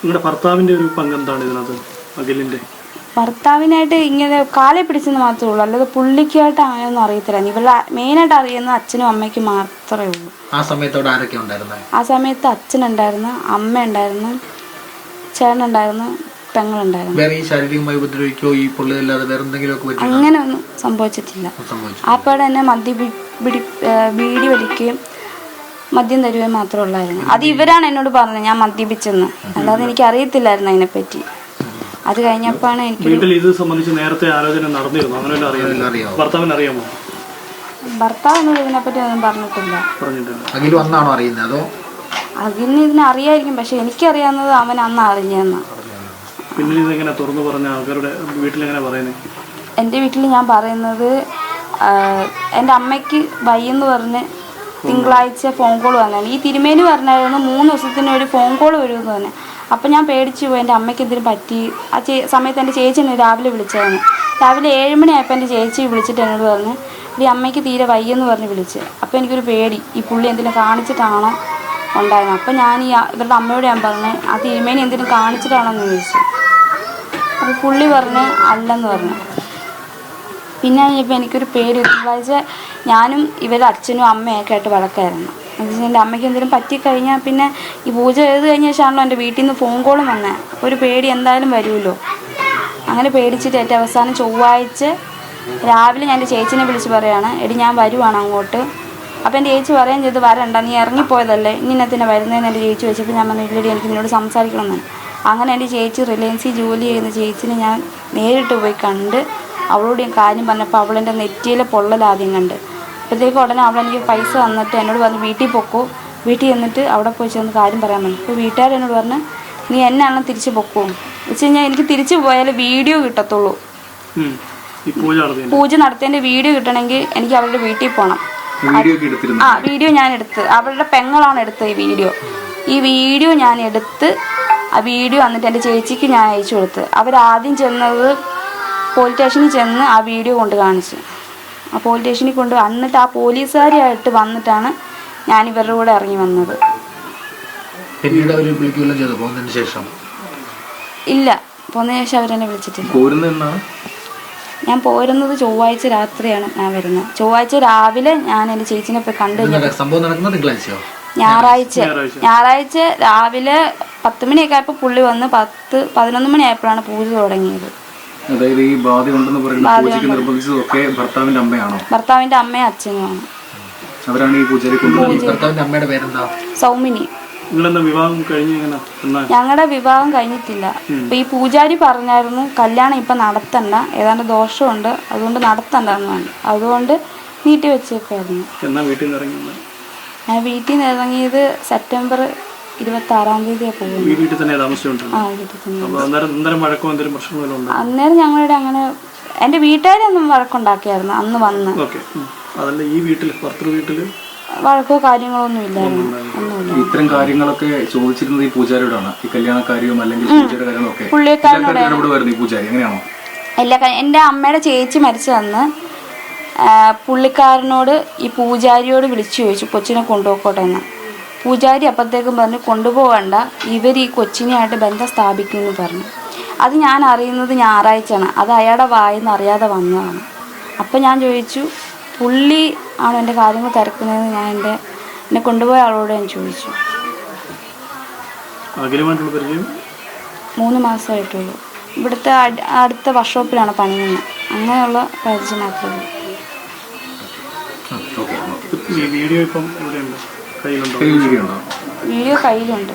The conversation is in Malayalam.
നിങ്ങളുടെ ഭർത്താവിൻ്റെ ഒരു പങ്കെന്താണ് ഇതിനകത്ത്? അഖിലിൻ്റെ ഭർത്താവിനായിട്ട് ഇങ്ങനെ കാലെ പിടിച്ചെന്ന് മാത്രമേ ഉള്ളൂ, അല്ലാതെ പുള്ളിക്കായിട്ട് അങ്ങനെയൊന്നും അറിയത്തില്ല. ഇവരുടെ മെയിനായിട്ട് അറിയുന്നത് അച്ഛനും അമ്മയ്ക്കും മാത്രമേ ഉള്ളൂ. ആ സമയത്തോടെ ആരൊക്കെ ഉണ്ടായിരുന്നു? ആ സമയത്ത് അച്ഛനുണ്ടായിരുന്നു, അമ്മ ഉണ്ടായിരുന്നു, ചേട്ടനുണ്ടായിരുന്നു, പെങ്ങളുണ്ടായിരുന്നു. വേറെ ഈ ശാരീരികമായി ഉപദ്രവിക്കോ ഈ പൊള്ളിയല്ലാതെ വേറെ എന്തെങ്കിലും അങ്ങനെ ഒന്നും സംഭവിച്ചിട്ടില്ല. അപ്പോഴെ തന്നെ ബീഡി വലിക്കുകയും മദ്യം തരുകയും മാത്രമേ ഉള്ളായിരുന്നു. അത് ഇവരാണ് എന്നോട് പറഞ്ഞത് ഞാൻ മദ്യപിച്ചെന്ന്, അല്ലാതെ എനിക്ക് അറിയത്തില്ലായിരുന്നു അതിനെപ്പറ്റി. അത് കഴിഞ്ഞപ്പോഴാണ് എനിക്ക് വീട്ടിൽ ഇത് സംബന്ധിച്ച് നേരത്തെ ആലോചന നടന്നിരുന്നു. അങ്ങനെ ഭർത്താവിന് അറിയാമോ? ഭർത്താവ് എന്നോട് ഇതിനെപ്പറ്റി ഒന്നും പറഞ്ഞിട്ടില്ല. അഖിലിന് ഇതിനെ അറിയായിരിക്കും, പക്ഷെ എനിക്കറിയാവുന്നത് അവൻ അന്ന് അറിഞ്ഞെന്നാ. പിന്നെ ഇതെങ്ങനെ തുറന്നു പറഞ്ഞ ആൾക്കാരുടെ വീട്ടിലെങ്ങനെ പറയുന്നത്? എൻ്റെ വീട്ടിൽ ഞാൻ പറയുന്നത് എൻ്റെ അമ്മയ്ക്ക് വയ്യെന്ന് പറഞ്ഞ് തിങ്കളാഴ്ച ഫോൺ കോൾ വന്നതാണ്. ഈ തിരുമേനി പറഞ്ഞായിരുന്നു 3 ദിവസത്തിന് ഒരു ഫോൺ കോൾ വരുമെന്ന് തന്നെ. അപ്പം ഞാൻ പേടിച്ചു പോയി, എൻ്റെ അമ്മയ്ക്ക് എന്തെങ്കിലും പറ്റി. ആ സമയത്ത് എൻ്റെ ചേച്ചി എന്നെ രാവിലെ വിളിച്ചായിരുന്നു. രാവിലെ 7 മണിയായപ്പോൾ എൻ്റെ ചേച്ചി വിളിച്ചിട്ട് എന്നോട് പറഞ്ഞു ഈ അമ്മയ്ക്ക് തീരെ വയ്യെന്ന് പറഞ്ഞ് വിളിച്ച്. അപ്പോൾ എനിക്കൊരു പേടി, ഈ പുള്ളി എന്തെങ്കിലും കാണിച്ചിട്ടാണോ ഉണ്ടായിരുന്നു. അപ്പം ഞാൻ ഇവരുടെ അമ്മയോട് ഞാൻ പറഞ്ഞു ആ തിരുമേനി എന്തെങ്കിലും കാണിച്ചിട്ടാണോ എന്ന് ചോദിച്ചു. അപ്പോൾ പുള്ളി പറഞ്ഞ് അല്ലെന്ന് പറഞ്ഞു. പിന്നെ കഴിഞ്ഞപ്പോൾ എനിക്കൊരു പേടി. തിങ്കളാഴ്ച ഞാനും ഇവരുടെ അച്ഛനും അമ്മയൊക്കെ ആയിട്ട് വഴക്കായിരുന്നു. എൻ്റെ അമ്മയ്ക്ക് എന്തെങ്കിലും പറ്റിക്കഴിഞ്ഞാൽ പിന്നെ ഈ പൂജ ചെയ്ത് കഴിഞ്ഞ ശേഷമാണല്ലോ എൻ്റെ വീട്ടിൽ നിന്ന് ഫോൺ കോളും വന്നത്. അപ്പോൾ ഒരു പേടി എന്തായാലും വരുമല്ലോ. അങ്ങനെ പേടിച്ചിട്ട് ഏറ്റവും അവസാനം ചൊവ്വാഴ്ച രാവിലെ ഞാൻ എൻ്റെ ചേച്ചിനെ വിളിച്ച് പറയുകയാണ് എടി ഞാൻ വരുവാണ് അങ്ങോട്ട്. അപ്പോൾ എൻ്റെ ചേച്ചി പറയുകയും ചെയ്ത് വരണ്ട, നീ ഇറങ്ങിപ്പോയതല്ലേ ഇന്നത്തിനെ വരുന്നതെന്ന് എൻ്റെ ചേച്ചി വെച്ചപ്പോൾ ഞാൻ പറഞ്ഞു ഇല്ലടി എനിക്ക് നിന്നോട് സംസാരിക്കണമെന്ന്. അങ്ങനെ എൻ്റെ ചേച്ചി റിലയൻസിൽ ജോലി ചെയ്യുന്ന ചേച്ചിനെ ഞാൻ നേരിട്ട് പോയി കണ്ട് അവളോട് ഞാൻ കാര്യം പറഞ്ഞപ്പോൾ അവളെൻ്റെ നെറ്റിയിലെ പൊള്ളലാദ്യം കണ്ട്. അപ്പോഴത്തേക്കും ഉടനെ അവളെനിക്ക് പൈസ തന്നിട്ട് എന്നോട് പറഞ്ഞു വീട്ടിൽ പൊക്കോ, വീട്ടിൽ ചെന്നിട്ട് അവിടെ പോയി ചെന്ന് കാര്യം പറയാൻ പറഞ്ഞു. അപ്പോൾ വീട്ടുകാരെന്നോട് പറഞ്ഞു നീ എന്നാണ് തിരിച്ച് പൊക്കോ വെച്ച് കഴിഞ്ഞാൽ എനിക്ക് തിരിച്ചു പോയാൽ വീഡിയോ കിട്ടത്തുള്ളൂ. പൂജ നടത്തിയതിൻ്റെ വീഡിയോ കിട്ടണമെങ്കിൽ എനിക്ക് അവളുടെ വീട്ടിൽ പോകണം. വീഡിയോ ഞാൻ എടുത്ത് അവളുടെ പെങ്ങളാണ് എടുത്തത് ഈ വീഡിയോ ഞാൻ എടുത്ത് ആ വീഡിയോ വന്നിട്ട് എൻ്റെ ചേച്ചിക്ക് ഞാൻ അയച്ചു കൊടുത്ത്. അവരാദ്യം ചെന്നത് പോലീസ് സ്റ്റേഷനിൽ ചെന്ന് ആ വീഡിയോ കൊണ്ട് കാണിച്ചു. ആ പോലീസ് സ്റ്റേഷനിൽ കൊണ്ട് വന്നിട്ട് ആ പോലീസുകാരായിട്ട് വന്നിട്ടാണ് ഞാൻ ഇവരുടെ കൂടെ ഇറങ്ങി വന്നത്. ഇല്ല, പോന്നതിന് ശേഷം അവരെന്നെ വിളിച്ചിട്ടില്ല. ഞാൻ പോരുന്നത് ചൊവ്വാഴ്ച രാത്രിയാണ് ഞാൻ വരുന്നത്. ചൊവ്വാഴ്ച രാവിലെ ഞാൻ എൻ്റെ ചേച്ചിനെ പോയി കണ്ടു. ഞായറാഴ്ച രാവിലെ 10 മണിയൊക്കെ ആയപ്പോൾ പുള്ളി വന്ന് 11 മണിയായപ്പോഴാണ് പൂജ തുടങ്ങിയത്. അതായത് ഈ ബാധ ഉണ്ടെന്ന് പറയുന്നത് നിർബന്ധിച്ചതൊക്കെ ഭർത്താവിന്റെ അമ്മയാണോ? ഭർത്താവിന്റെ അമ്മയും അച്ഛനുമാണ്. അവരാണ് ഈ പൂജാരി. ഭർത്താവിന്റെ അമ്മയുടെ പേരെന്താ? സൗമിനി. ഞങ്ങളുടെ വിവാഹം കഴിഞ്ഞിട്ടില്ല. അപ്പൊ ഈ പൂജാരി പറഞ്ഞായിരുന്നു കല്യാണം ഇപ്പൊ നടത്തണ്ട, ഏതാണ്ട് ദോഷമുണ്ട്, അതുകൊണ്ട് നടത്തണ്ടെന്ന് പറഞ്ഞു. അതുകൊണ്ട് നീട്ടി വെച്ചേക്കായിരുന്നു. ഞാൻ വീട്ടിൽ നിന്ന് ഇറങ്ങിയത് സെപ്റ്റംബർ 26-ാം തീയതിയാണ് പോകുന്നത്. അന്നേരം ഞങ്ങളുടെ അങ്ങനെ എൻ്റെ വീട്ടുകാരൊന്നും വഴക്കുണ്ടാക്കിയായിരുന്നു അന്ന് വന്ന്. വഴക്കോ കാര്യങ്ങളോ ഒന്നും ഇല്ലായിരുന്നു. ഇത്തരം കാര്യങ്ങളൊക്കെ ചോദിച്ചിരുന്നത് ഈ പൂജാരിയോടാണ്, ഈ കല്യാണക്കാരിയും അല്ലെങ്കിൽ ഇല്ല, എൻ്റെ അമ്മയുടെ ചേച്ചി മരിച്ചതെന്ന് പുള്ളിക്കാരനോട് ഈ പൂജാരിയോട് വിളിച്ചു ചോദിച്ചു കൊച്ചിനെ കൊണ്ടുപോയിക്കോട്ടെ എന്ന്. പൂജാരി അപ്പോഴത്തേക്കും പറഞ്ഞു കൊണ്ടുപോകണ്ട, ഇവർ ഈ കൊച്ചിനെയായിട്ട് ബന്ധം സ്ഥാപിക്കുമെന്ന് പറഞ്ഞു. അത് ഞാൻ അറിയുന്നത് ഞായറാഴ്ചയാണ്. അത് അയാളുടെ വായിന്ന് അറിയാതെ വന്നതാണ്. അപ്പം ഞാൻ ചോദിച്ചു പുള്ളി ആണോ എൻ്റെ കാര്യങ്ങൾ തിരക്കുന്നതെന്ന് ഞാൻ എന്നെ കൊണ്ടുപോയ ആളോട് ഞാൻ ചോദിച്ചു. 3 മാസമായിട്ടുള്ളൂ. ഇവിടുത്തെ അടുത്ത വർക്ക്ഷോപ്പിലാണ് പണിയുന്നത്. അങ്ങനെയുള്ള പരിചയം മാത്രമേ ഉള്ളൂ. വീഡിയോ കയ്യിലുണ്ട്.